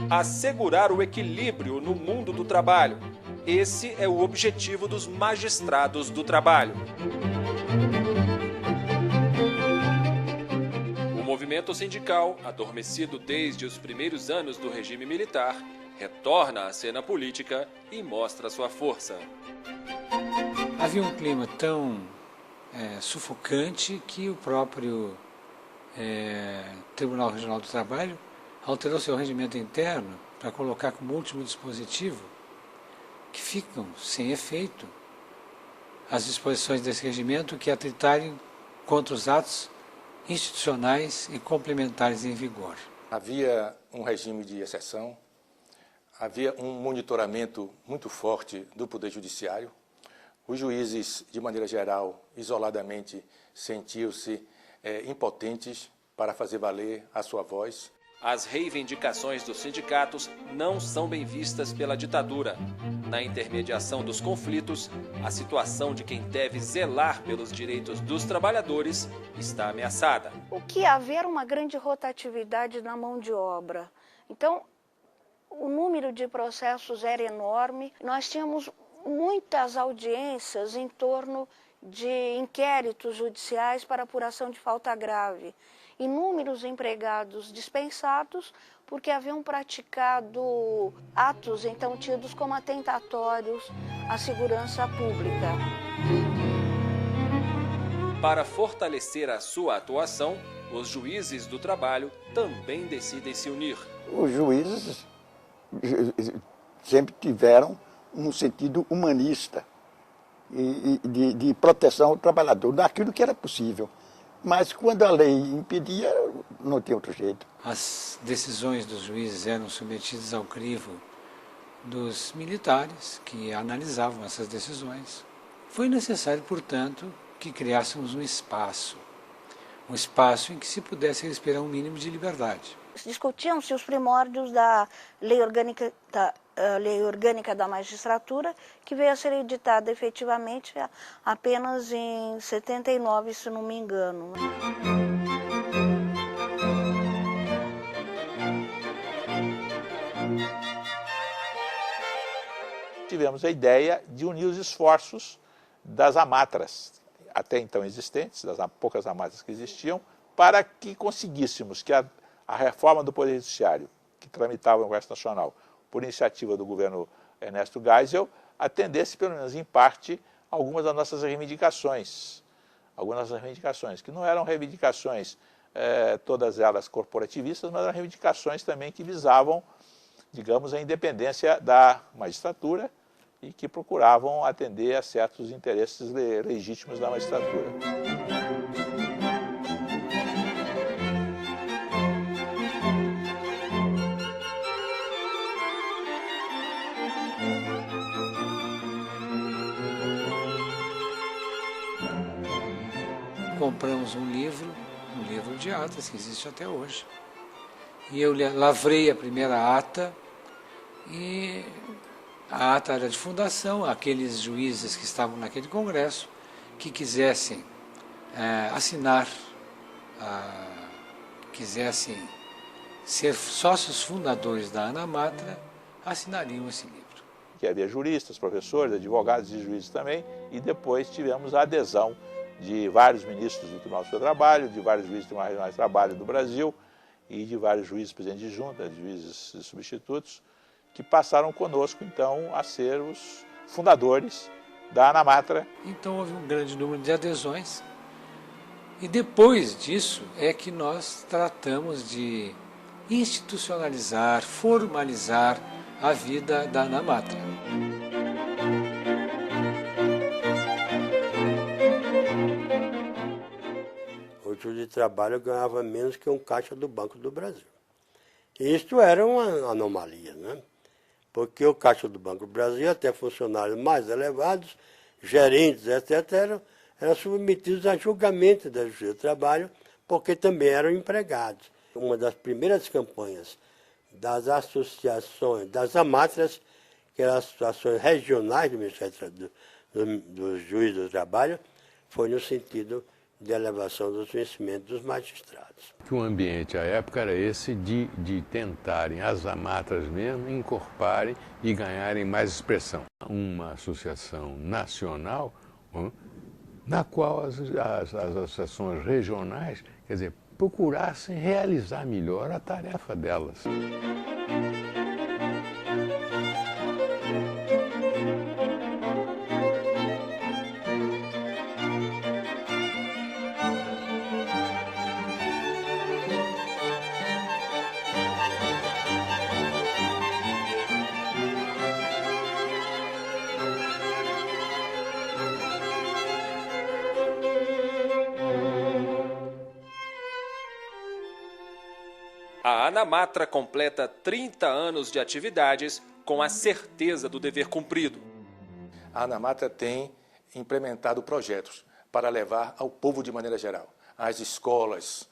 Assegurar o equilíbrio no mundo do trabalho. Esse é o objetivo dos magistrados do trabalho. O movimento sindical, adormecido desde os primeiros anos do regime militar, retorna à cena política e mostra sua força. Havia um clima tão sufocante que o próprio Tribunal Regional do Trabalho alterou seu regimento interno para colocar como último dispositivo que ficam sem efeito as disposições desse regimento que atritarem contra os atos institucionais e complementares em vigor. Havia um regime de exceção, havia um monitoramento muito forte do Poder Judiciário. Os juízes, de maneira geral, isoladamente, sentiam-se impotentes para fazer valer a sua voz. As reivindicações dos sindicatos não são bem vistas pela ditadura. Na intermediação dos conflitos, a situação de quem deve zelar pelos direitos dos trabalhadores está ameaçada. O que haver uma grande rotatividade na mão de obra. Então, o número de processos era enorme. Nós tínhamos muitas audiências em torno de inquéritos judiciais para apuração de falta grave. Inúmeros empregados dispensados porque haviam praticado atos então tidos como atentatórios à segurança pública. Para fortalecer a sua atuação, os juízes do trabalho também decidem se unir. Os juízes sempre tiveram um sentido humanista e de proteção ao trabalhador, daquilo que era possível. Mas quando a lei impedia, não tinha outro jeito. As decisões dos juízes eram submetidas ao crivo dos militares que analisavam essas decisões. Foi necessário, portanto, que criássemos um espaço em que se pudesse respirar um mínimo de liberdade. Discutiam-se os primórdios da Lei Orgânica da Magistratura, que veio a ser editada efetivamente apenas em 79, se não me engano. Tivemos a ideia de unir os esforços das amatras, até então existentes, das poucas amatras que existiam, para que conseguíssemos que a reforma do Poder Judiciário, que tramitava no Congresso Nacional, por iniciativa do governo Ernesto Geisel, atendesse, pelo menos em parte, algumas das nossas reivindicações. Que não eram reivindicações, todas elas corporativistas, mas eram reivindicações também que visavam, digamos, a independência da magistratura e que procuravam atender a certos interesses legítimos da magistratura. Compramos um livro de atas, que existe até hoje. E eu lavrei a primeira ata, e a ata era de fundação. Aqueles juízes que estavam naquele congresso, que quisessem assinar, quisessem ser sócios fundadores da ANAMATRA, assinariam esse livro. Que havia juristas, professores, advogados e juízes também, e depois tivemos a adesão de vários ministros do Tribunal do Trabalho, de vários juízes do Tribunal Regional de Trabalho do Brasil e de vários juízes presidentes de junta, de juízes substitutos, que passaram conosco, então, a ser os fundadores da ANAMATRA. Então houve um grande número de adesões, e depois disso é que nós tratamos de institucionalizar, formalizar a vida da ANAMATRA. O juiz de trabalho ganhava menos que um caixa do Banco do Brasil. E isso era uma anomalia, né? Porque o caixa do Banco do Brasil, até funcionários mais elevados, gerentes, etc., eram submetidos a julgamento da Justiça do Trabalho, porque também eram empregados. Uma das primeiras campanhas das associações, das AMATRAs, que eram as associações regionais do Ministério do Juiz do Trabalho, foi no sentido de elevação dos conhecimentos dos magistrados. Que o ambiente à época era esse de tentarem, as amatras mesmo, encorparem e ganharem mais expressão. Uma associação nacional, na qual as associações regionais, quer dizer, procurassem realizar melhor a tarefa delas. A Anamatra completa 30 anos de atividades com a certeza do dever cumprido. A Anamatra tem implementado projetos para levar ao povo de maneira geral, às escolas,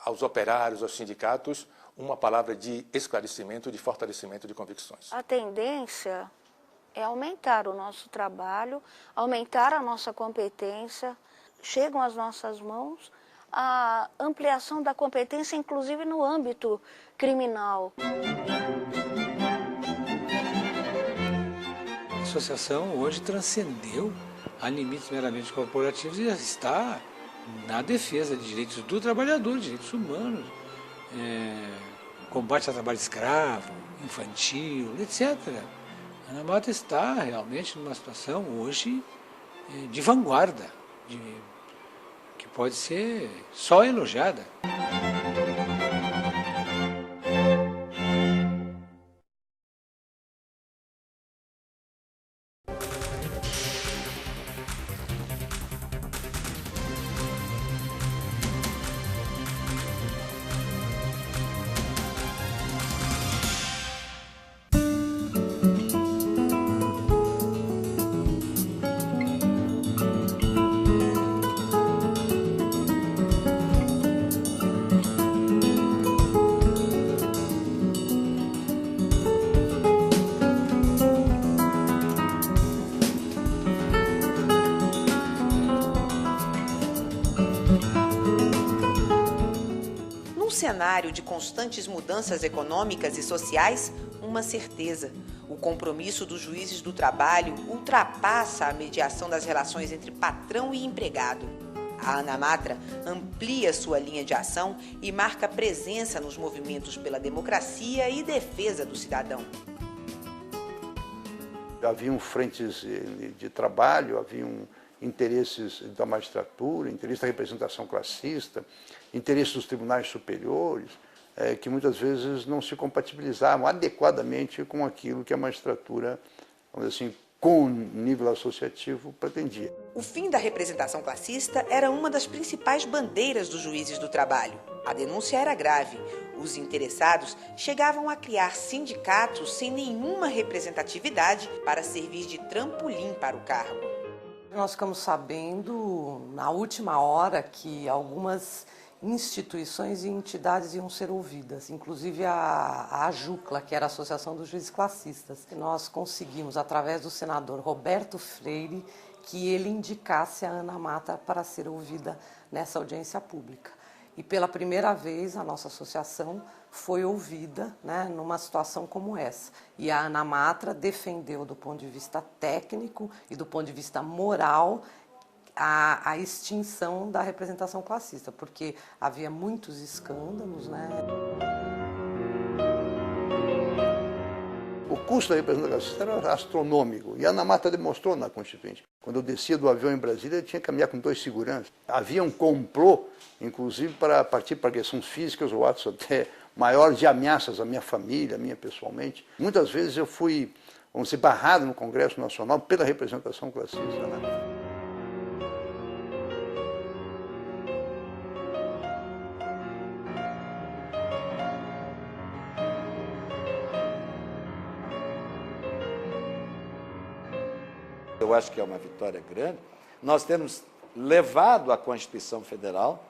aos operários, aos sindicatos, uma palavra de esclarecimento, de fortalecimento de convicções. A tendência é aumentar o nosso trabalho, aumentar a nossa competência, chegam às nossas mãos a ampliação da competência, inclusive no âmbito criminal. A associação hoje transcendeu a limites meramente corporativos e está na defesa de direitos do trabalhador, direitos humanos, combate ao trabalho escravo, infantil, etc. A Anamatra está realmente numa situação hoje de vanguarda, que pode ser só elogiada. Num cenário de constantes mudanças econômicas e sociais, uma certeza: o compromisso dos juízes do trabalho ultrapassa a mediação das relações entre patrão e empregado. A Anamatra amplia sua linha de ação e marca presença nos movimentos pela democracia e defesa do cidadão. Haviam frentes de trabalho, haviam interesses da magistratura, interesses da representação classista, interesses dos tribunais superiores, que muitas vezes não se compatibilizavam adequadamente com aquilo que a magistratura, vamos dizer assim, com o nível associativo, pretendia. O fim da representação classista era uma das principais bandeiras dos juízes do trabalho. A denúncia era grave. Os interessados chegavam a criar sindicatos sem nenhuma representatividade para servir de trampolim para o cargo. Nós ficamos sabendo, na última hora, que algumas instituições e entidades iam ser ouvidas, inclusive a AJUCLA, que era a Associação dos Juízes Classistas. Nós conseguimos, através do senador Roberto Freire, que ele indicasse a Anamatra para ser ouvida nessa audiência pública. E pela primeira vez a nossa associação foi ouvida, né, numa situação como essa. E a Anamatra defendeu, do ponto de vista técnico e do ponto de vista moral, a extinção da representação classista, porque havia muitos escândalos, né? O custo da representação classista era astronômico, e a Anamatra demonstrou na Constituinte. Quando eu descia do avião em Brasília, eu tinha que caminhar com 2 seguranças. Havia um complô, inclusive, para partir para agressões físicas ou atos até maiores de ameaças à minha família, a minha pessoalmente. Muitas vezes eu fui, vamos dizer, barrado no Congresso Nacional pela representação classista, né? Eu acho que é uma vitória grande. Nós temos levado à Constituição Federal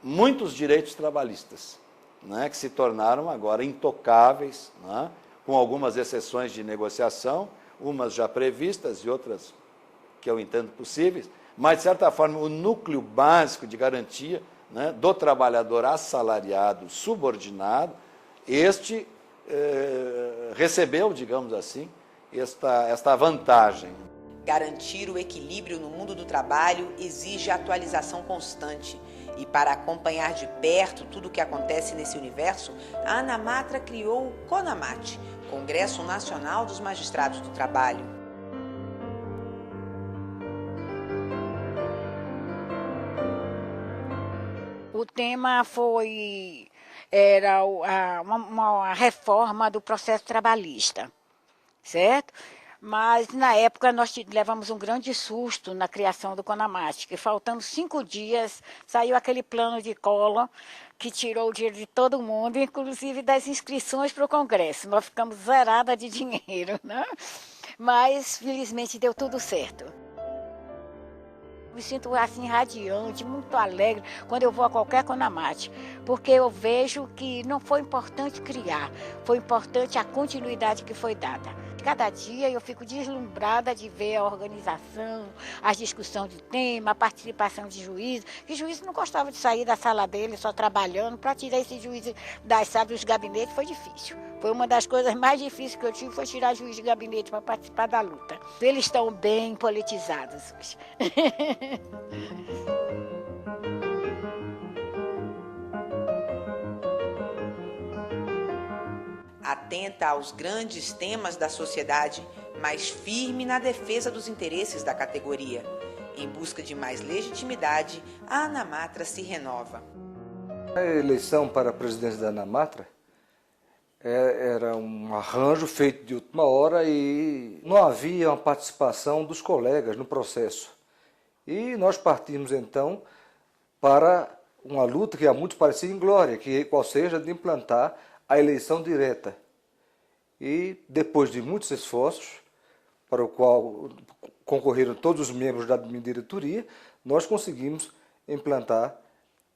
muitos direitos trabalhistas, né, que se tornaram agora intocáveis, né, com algumas exceções de negociação, umas já previstas e outras que eu entendo possíveis, mas, de certa forma, o núcleo básico de garantia, né, do trabalhador assalariado subordinado, este recebeu, digamos assim, esta vantagem. Garantir o equilíbrio no mundo do trabalho exige atualização constante. E para acompanhar de perto tudo o que acontece nesse universo, a ANAMATRA criou o CONAMAT, Congresso Nacional dos Magistrados do Trabalho. O tema era uma reforma do processo trabalhista, certo? Mas, na época, nós levamos um grande susto na criação do CONAMAT, que faltando 5 dias, saiu aquele plano de Collor, que tirou o dinheiro de todo mundo, inclusive das inscrições para o Congresso. Nós ficamos zeradas de dinheiro, né? Mas, felizmente, deu tudo certo. Me sinto assim radiante, muito alegre quando eu vou a qualquer CONAMAT, porque eu vejo que não foi importante criar, foi importante a continuidade que foi dada. Cada dia eu fico deslumbrada de ver a organização, a discussão de tema, a participação de juízes, que juiz não gostava de sair da sala dele só trabalhando. Para tirar esse juiz das salas dos gabinetes foi difícil. Foi uma das coisas mais difíceis que eu tive, foi tirar juiz de gabinete para participar da luta. Eles estão bem politizados hoje. Atenta aos grandes temas da sociedade, mas firme na defesa dos interesses da categoria. Em busca de mais legitimidade, a ANAMATRA se renova. A eleição para a presidência da ANAMATRA era um arranjo feito de última hora e não havia uma participação dos colegas no processo. E nós partimos então para uma luta que a muitos parecia inglória, qual seja de implantar a eleição direta. E depois de muitos esforços, para o qual concorreram todos os membros da minha diretoria, nós conseguimos implantar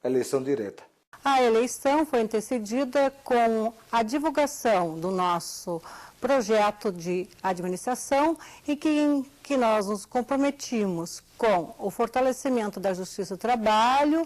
a eleição direta. A eleição foi antecedida com a divulgação do nosso projeto de administração em que nós nos comprometimos com o fortalecimento da justiça do trabalho,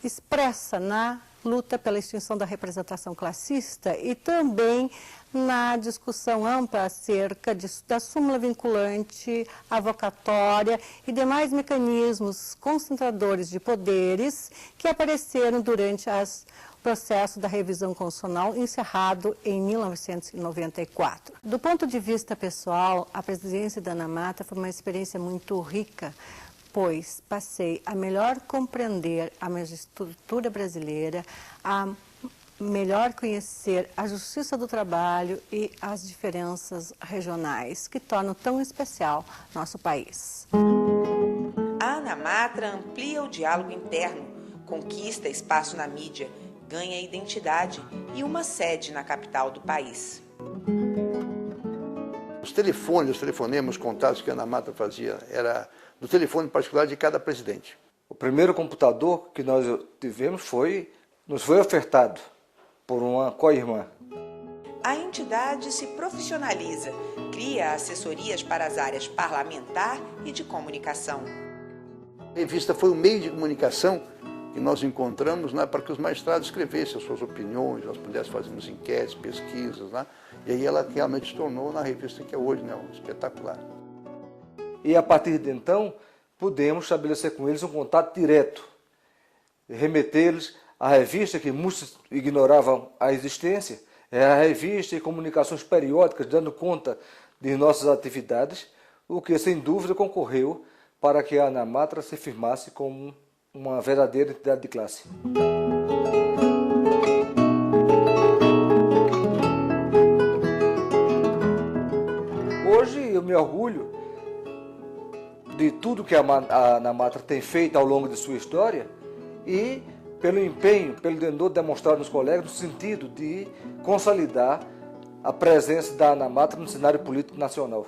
expressa na luta pela extinção da representação classista e também na discussão ampla acerca da súmula vinculante, avocatória e demais mecanismos concentradores de poderes que apareceram durante o processo da revisão constitucional encerrado em 1994. Do ponto de vista pessoal, a presidência da ANAMATRA foi uma experiência muito rica, pois passei a melhor compreender a magistratura brasileira, a melhor conhecer a justiça do trabalho e as diferenças regionais que tornam tão especial nosso país. A ANAMATRA amplia o diálogo interno, conquista espaço na mídia, ganha identidade e uma sede na capital do país. Os telefonemas, contatos que a ANAMATRA fazia, era do telefone particular de cada presidente. O primeiro computador que nós tivemos nos foi ofertado por uma co-irmã. A entidade se profissionaliza, cria assessorias para as áreas parlamentar e de comunicação. A revista foi o meio de comunicação que nós encontramos, né, para que os magistrados escrevessem as suas opiniões, nós pudéssemos fazermos enquetes, pesquisas, né, e aí ela realmente se tornou na revista que é hoje, né, espetacular. E a partir de então, pudemos estabelecer com eles um contato direto, remeter-los à revista que muitos ignoravam a existência, a revista e comunicações periódicas dando conta de nossas atividades, o que sem dúvida concorreu para que a ANAMATRA se firmasse como uma verdadeira entidade de classe. Hoje eu me orgulho de tudo que a ANAMATRA tem feito ao longo de sua história e pelo empenho, pelo dendor demonstrado nos colegas, no sentido de consolidar a presença da ANAMATRA no cenário político nacional.